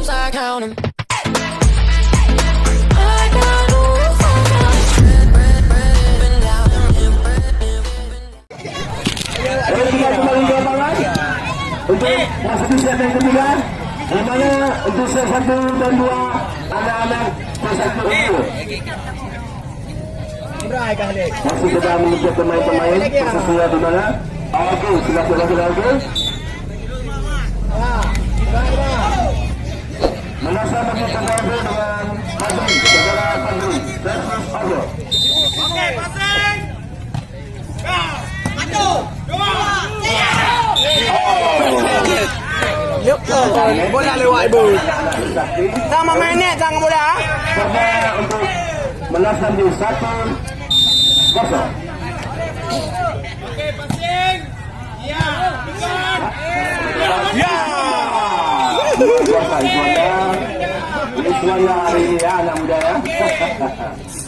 rules, I count 'em. I got rules, I count 'em. Kita kembali ke lapangan untuk perselisihan yang ketiga, di mana untuk set 1 dan 2 anak-anak set 1 unggul. Masih kita mengejar pemain-pemain perselisihan di mana? Okey, silakan. Menasa bagi terdahulu dengan Fadli, saudara Fadli. Terus over. Okey, passing. Satu, dua, tiga. Yuk, bola lewat ibu. Sama mainnya, jangan bola. Coba untuk menasa di 1-0. Okey, passing. Ya, dekat. Ya. Iswanda hari ini ya, anak muda ya.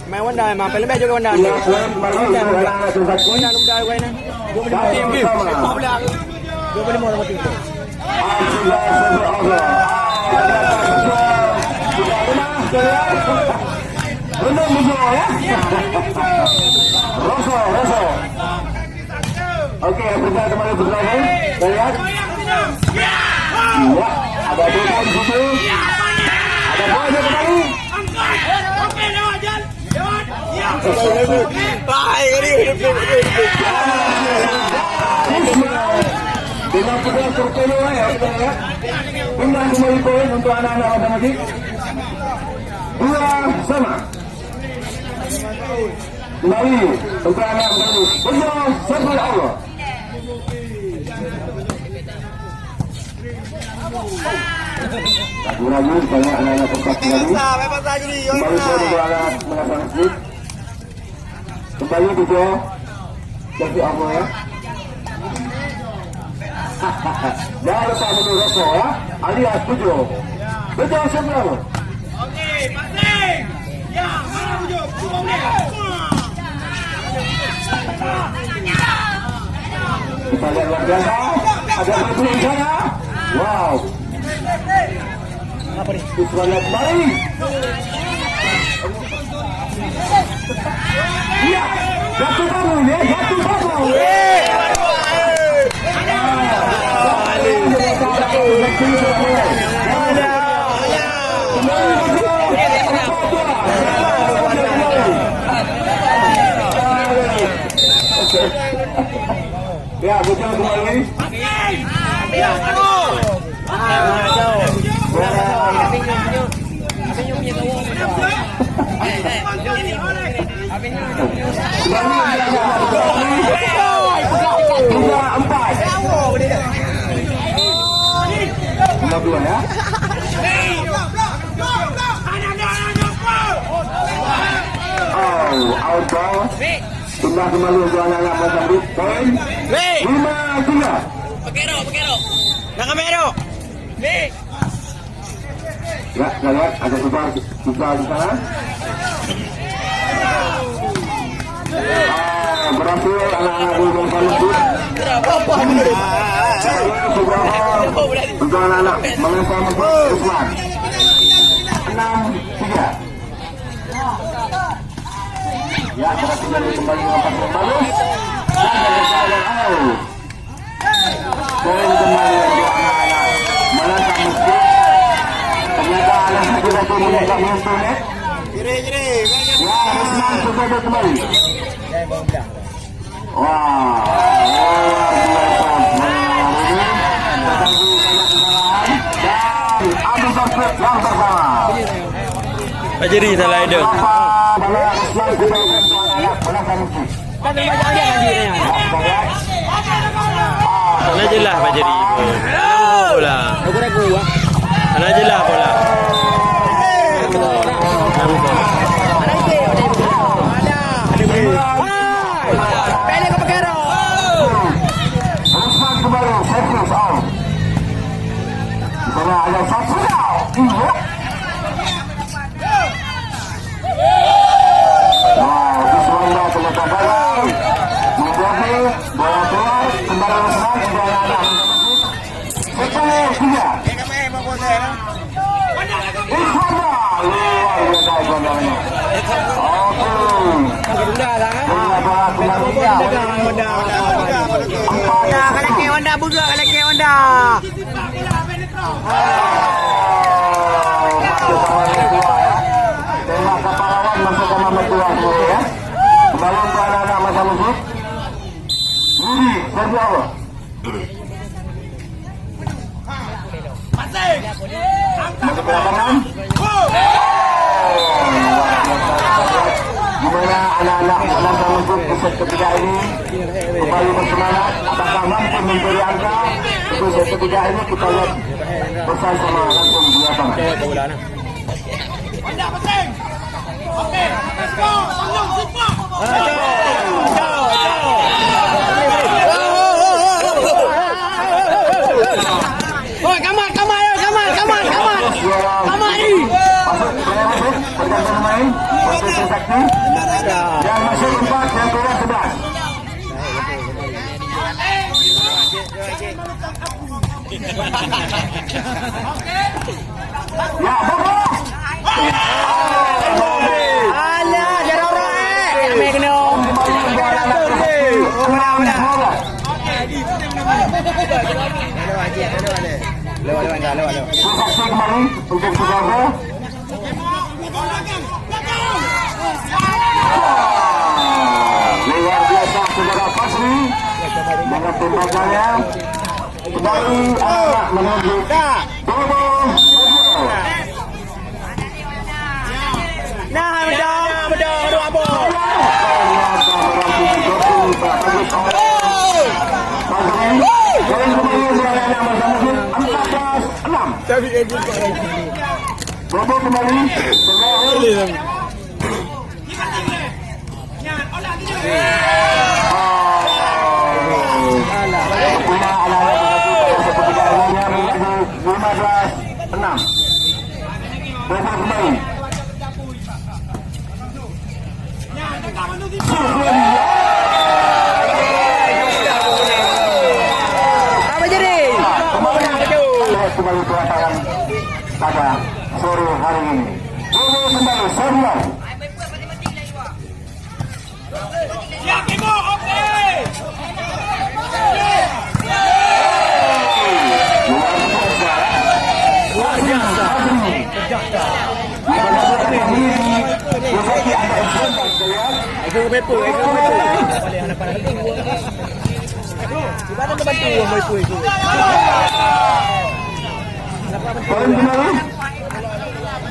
Main Wanda memang paling best juga Wanda. Ia poin kembali untuk anak-anak set 1. Wanda muda gue ni. 25 tim game. 25 orang tim. Belum bujur ya. Rosso. Okey, kita kembali bergabung. Lihat. Ya, ada dua di situ. Ada bola kembali. Okey, lewat jalan. Lewat. Ya. Baik ni. Dengan kedua terpelu ya. Tinggal kembali poin untuk anak-anak matematik. 2-2. Kembali untuk anak matematik. Bujur sampai Allah. Ragu-ragu banyak anak-anak tempat lagi. Kembali poin untuk anak matematik. Kembali bujur sampai Allah ya. Jangan lupa menurut Rosso ya, alias Pujo. Betul sebelum. Okey, passing. Ya, mana hujung? Turun dia. Kita lihat luar biasa. Ada Pujo di sana. Wow. Apa ni? Kita lihat kembali. Iya, jatuh bangun ya, jatuh bangun. Ya, betul kembali. Ya, bagus. Tiga, empat. 5-2 ya. Out ball. Sudah kembali untuk anak-anak Mozambik. Poin 5-3. Pakero. Nak kamera. Ya, kita lihat ada susah di sana. Berhasil anak-anak Bulgong Palembut. Untuk anak-anak mengesam Usman 6-3. Ya, berhasil kembali dengan pas yang bagus. Poin kembali untuk anak-anak menantang masjid. Ternyata anak-anak kita pun menangkap internet. Ya, Usman sudah kembali. Wah, Jadi salah ada. Sana jelas Pak Jadi. Bola. Ragu-ragu ah. Sana jelas bola. Pendek ke Pakero. Usman kembali, servis out. Sana ada satu out. Iya. Wow, Usman telah kembali. Menjadi bola keluar kembali Usman ke anak-anak. 10-3. bergerak kat laki Honda. Tengok kapal lawan masuk ke nomor 2 dulu ya. Kembali untuk anak-anak masa musuh. Budi, Sergio. Masuk ke lapangan. Gimana anak-anak masa musuh set ketiga ini kembali bersemangat. Apakah mampu memberi angka untuk set ketiga ini kita lihat bersama langsung di lapangan. Honda pasang. Okey, let's go. Tolong cepat. Oh, kamat ni. Masuk, bergantung main. Posisi Sakti. Yang masuk 4, yang keluar 11. Ya, bagus. Alah, jangan orang Kami kena. Saksi kembali untuk saudara. Luar biasa saudara Fasri dengan tembakannya. Kembali anak menuju Bobo. Nah, bedah apa? Bobo kembali. Apa jadi? Kembali ke lapangan pada sore hari ini. Bobo kembali Sergio. Ya, Kimo. Okey. Luar biasa. Aku pepo. Ibadah bantu orang pepo itu. Poin kembali.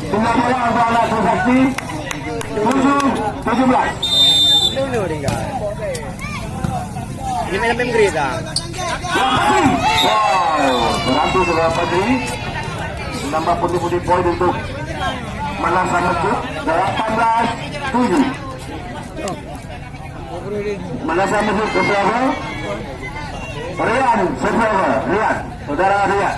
Tinggal bola untuk anak Sakti. 17. Dulu tinggal. Ini main Great ah. Wow, berhasil saudara Padri. Menambah putih-putih poin untuk Manasa Mesut 18-7. Manasa Mesut ke saudara Rian, saudara Rian.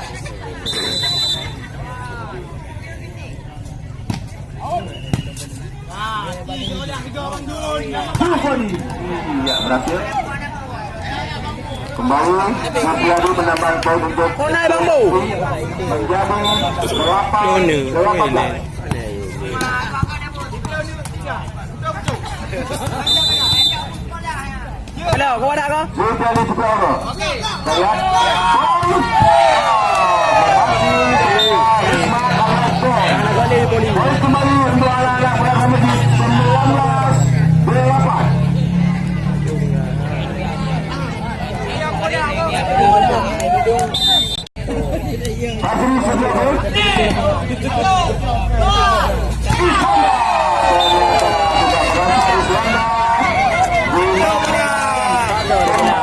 Ya, berhasil. Kembali Mulyadi menambah poin untuk Kau naik bambu. menjadi 8-18. Hello, kau ada kau? Mulyadi Sukarno. Lihat. Poin kembali untuk anak-anak Manasa Mesut 19-8. Padri Sugiarto.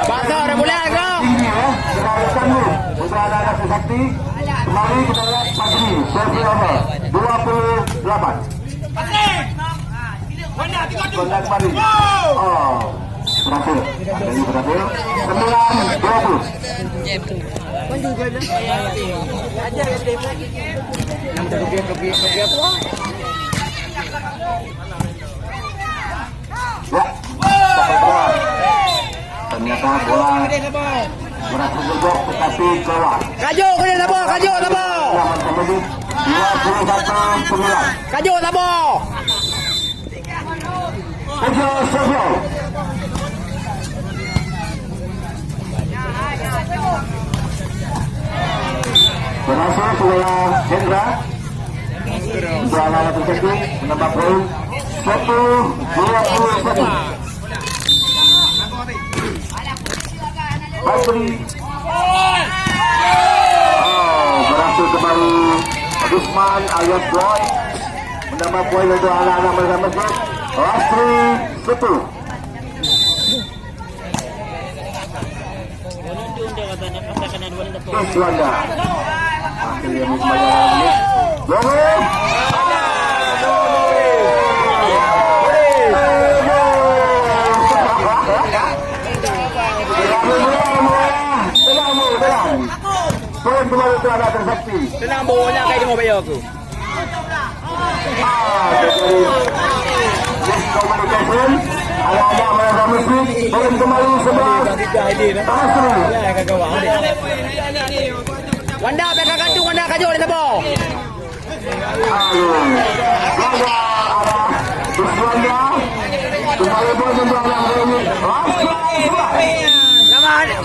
Basah dah boleh kau. Untuk anak-anak Sakti. Kembali kita lihat Padri Sugiarto 28. Honda 30. Kontak kembali. Oh, berhasil. Jadi berhasil. 9-20. Ya, ternyata bola berhasil bergol tetapi keluar. Kaju kau dah apa? Kaju apa? Lawan Semedit 21-9. Kaju apa? Sergio. Berhasil sudah Hendra. Untuk anak-anak tercekin menambah poin 1-21. Patri. Berhasil kembali Gusman alias Boy menambah poin untuk anak-anak mereka masjid. Patri 1. Juanda. Akhirnya Musmaya. Boleh. Poin kembali itu ada tersakti. Tenang bolanya kayak di mobil aku. Komunikasi. Anak-anak mereka masjid. Poin kembali 11. Pasri. Ya kagak wang deh. Wanda pegang kantung Wanda kaju di tebo.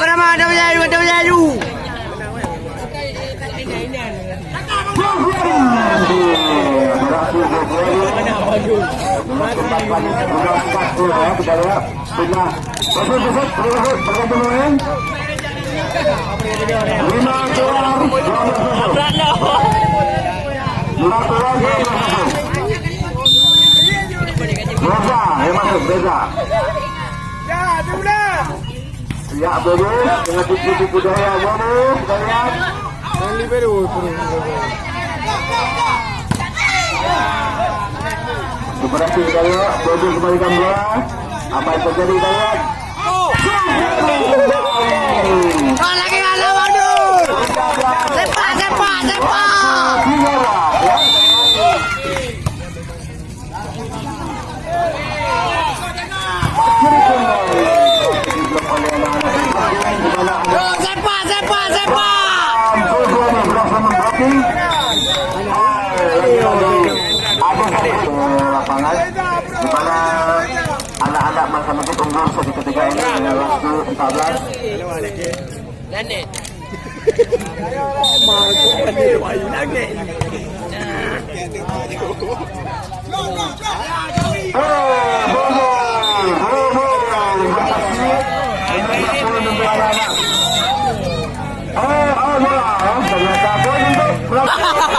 Nama ada menyayu. Beza, yang masuk Beza. Ya, sudah. Ya, bonus dengan tipu-tipu daya bonus, kita lihat. Yang libero Berhasil kita lihat, bonus kembalikan bola. Apa yang terjadi kita lihat? lagi ada waduh. Sepak. Lapangan di mana anak-anak masing-masing unggul di ketiga ini dengan waktu 14. Ternyata poin untuk